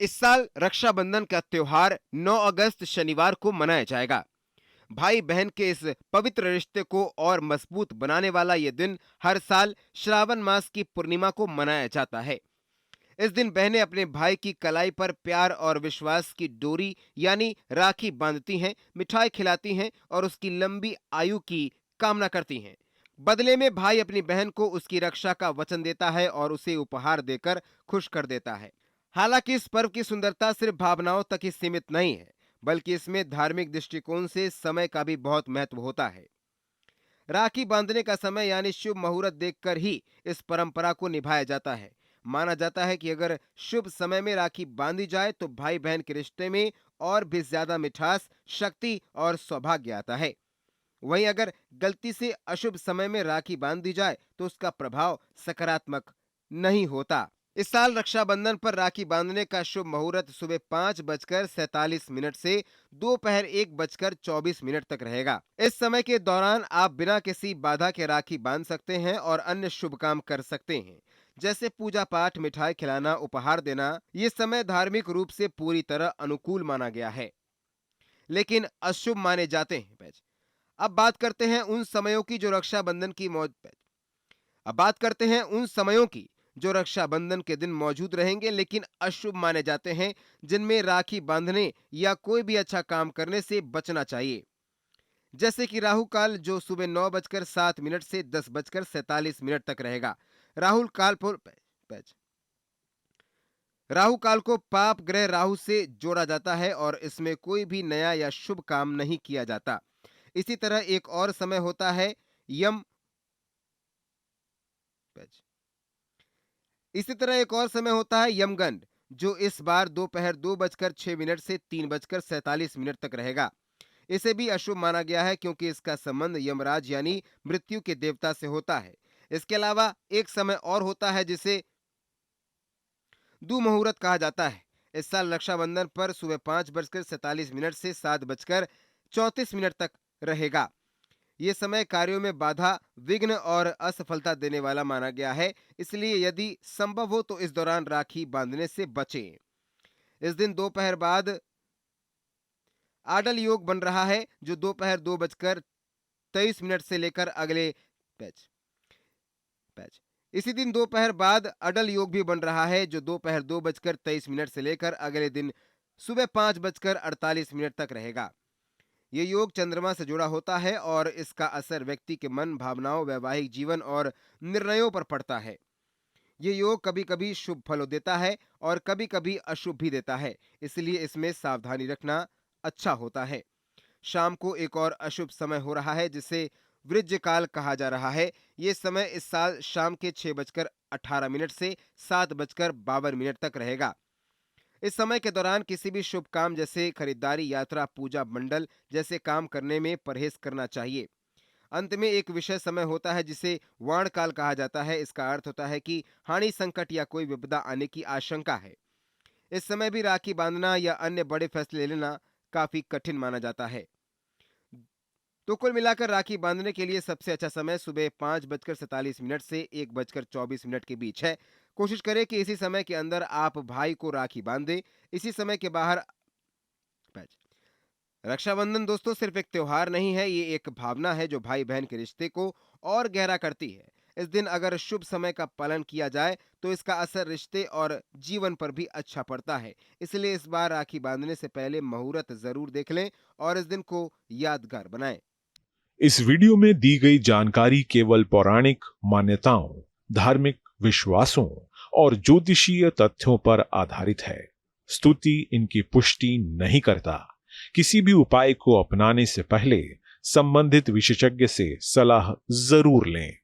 इस साल रक्षाबंधन का त्योहार 9 अगस्त शनिवार को मनाया जाएगा। भाई बहन के इस पवित्र रिश्ते को और मजबूत बनाने वाला ये दिन हर साल श्रावण मास की पूर्णिमा को मनाया जाता है। इस दिन बहनें अपने भाई की कलाई पर प्यार और विश्वास की डोरी यानी राखी बांधती हैं, मिठाई खिलाती हैं और उसकी लंबी आयु की कामना करती हैं। बदले में भाई अपनी बहन को उसकी रक्षा का वचन देता है और उसे उपहार देकर खुश कर देता है। हालांकि इस पर्व की सुंदरता सिर्फ भावनाओं तक ही सीमित नहीं है, बल्कि इसमें धार्मिक दृष्टिकोण से समय का भी बहुत महत्व होता है। राखी बांधने का समय यानी शुभ मुहूर्त देखकर ही इस परंपरा को निभाया जाता है। माना जाता है कि अगर शुभ समय में राखी बांधी जाए तो भाई बहन के रिश्ते में और भी ज्यादा मिठास, शक्ति और सौभाग्य आता है। वहीं अगर गलती से अशुभ समय में राखी बांध दी जाए तो उसका प्रभाव सकारात्मक नहीं होता। इस साल रक्षाबंधन पर राखी बांधने का शुभ मुहूर्त सुबह 5:47 से दोपहर 1:24 तक रहेगा। इस समय के दौरान आप बिना किसी बाधा के राखी बांध सकते हैं और अन्य शुभ काम कर सकते हैं, जैसे पूजा पाठ, मिठाई खिलाना, उपहार देना। ये समय धार्मिक रूप से पूरी तरह अनुकूल माना गया है, लेकिन अशुभ माने जाते हैं। अब बात करते हैं उन समयों की जो रक्षाबंधन की मौज अब बात करते हैं उन समयों की जो रक्षाबंधन के दिन मौजूद रहेंगे लेकिन अशुभ माने जाते हैं, जिनमें राखी बांधने या कोई भी अच्छा काम करने से बचना चाहिए। जैसे कि राहु काल, जो सुबह 9:07 से 10:47 तक रहेगा। राहुल काल पर राहु काल को पाप ग्रह राहु से जोड़ा जाता है और इसमें कोई भी नया या शुभ काम नहीं किया जाता। इसी तरह एक और समय होता है यम इसी तरह एक और समय होता है यमगंड, जो इस बार दोपहर 2:06 से 3:47 तक रहेगा। इसे भी अशुभ माना गया है क्योंकि इसका संबंध यमराज यानी मृत्यु के देवता से होता है। इसके अलावा एक समय और होता है जिसे दुमुहूर्त कहा जाता है। इस साल रक्षाबंधन पर सुबह 5:47 से 7:34 तक रहेगा। ये समय कार्यों में बाधा, विघ्न और असफलता देने वाला माना गया है, इसलिए यदि संभव हो तो इस दौरान राखी बांधने से बचें। इस दिन दोपहर बाद आडल योग बन रहा है, जो दोपहर 2:23 से लेकर अगले पैच पैच इसी दिन दोपहर बाद अडल योग भी बन रहा है, जो दोपहर 2:23 से लेकर अगले दिन सुबह 5:48 तक रहेगा। ये योग चंद्रमा से जुड़ा होता है और इसका असर व्यक्ति के मन, भावनाओं, वैवाहिक जीवन और निर्णयों पर पड़ता है। ये योग कभी कभी शुभ फल देता है और कभी कभी अशुभ भी देता है, इसलिए इसमें सावधानी रखना अच्छा होता है। शाम को एक और अशुभ समय हो रहा है जिसे वृज्य काल कहा जा रहा है। ये समय इस साल शाम के 6:18 से 7:52 तक रहेगा। इस समय के दौरान किसी भी शुभ काम जैसे खरीदारी, यात्रा, पूजा मंडल जैसे काम करने में परहेज करना चाहिए। अंत में एक विषय समय होता है जिसे वाण काल कहा जाता है। इसका अर्थ होता है कि हानि, संकट या कोई विपदा आने की आशंका है। इस समय भी राखी बांधना या अन्य बड़े फैसले लेना काफी कठिन माना जाता है। तो कुल मिलाकर राखी बांधने के लिए सबसे अच्छा समय सुबह 5:47 से 1:24 के बीच है। कोशिश करें कि इसी समय के अंदर आप भाई को राखी बांध दें। इसी समय के बाहर रक्षाबंधन दोस्तों सिर्फ एक त्योहार नहीं है, ये एक भावना है जो भाई बहन के रिश्ते को और गहरा करती है। इस दिन अगर शुभ समय का पालन किया जाए तो इसका असर रिश्ते और जीवन पर भी अच्छा पड़ता है। इसलिए इस बार राखी बांधने से पहले मुहूर्त जरूर देख लें और इस दिन को यादगार बनाएं। इस वीडियो में दी गई जानकारी केवल पौराणिक मान्यताओं, धार्मिक विश्वासों और ज्योतिषीय तथ्यों पर आधारित है। स्तुति इनकी पुष्टि नहीं करता। किसी भी उपाय को अपनाने से पहले संबंधित विशेषज्ञ से सलाह जरूर लें।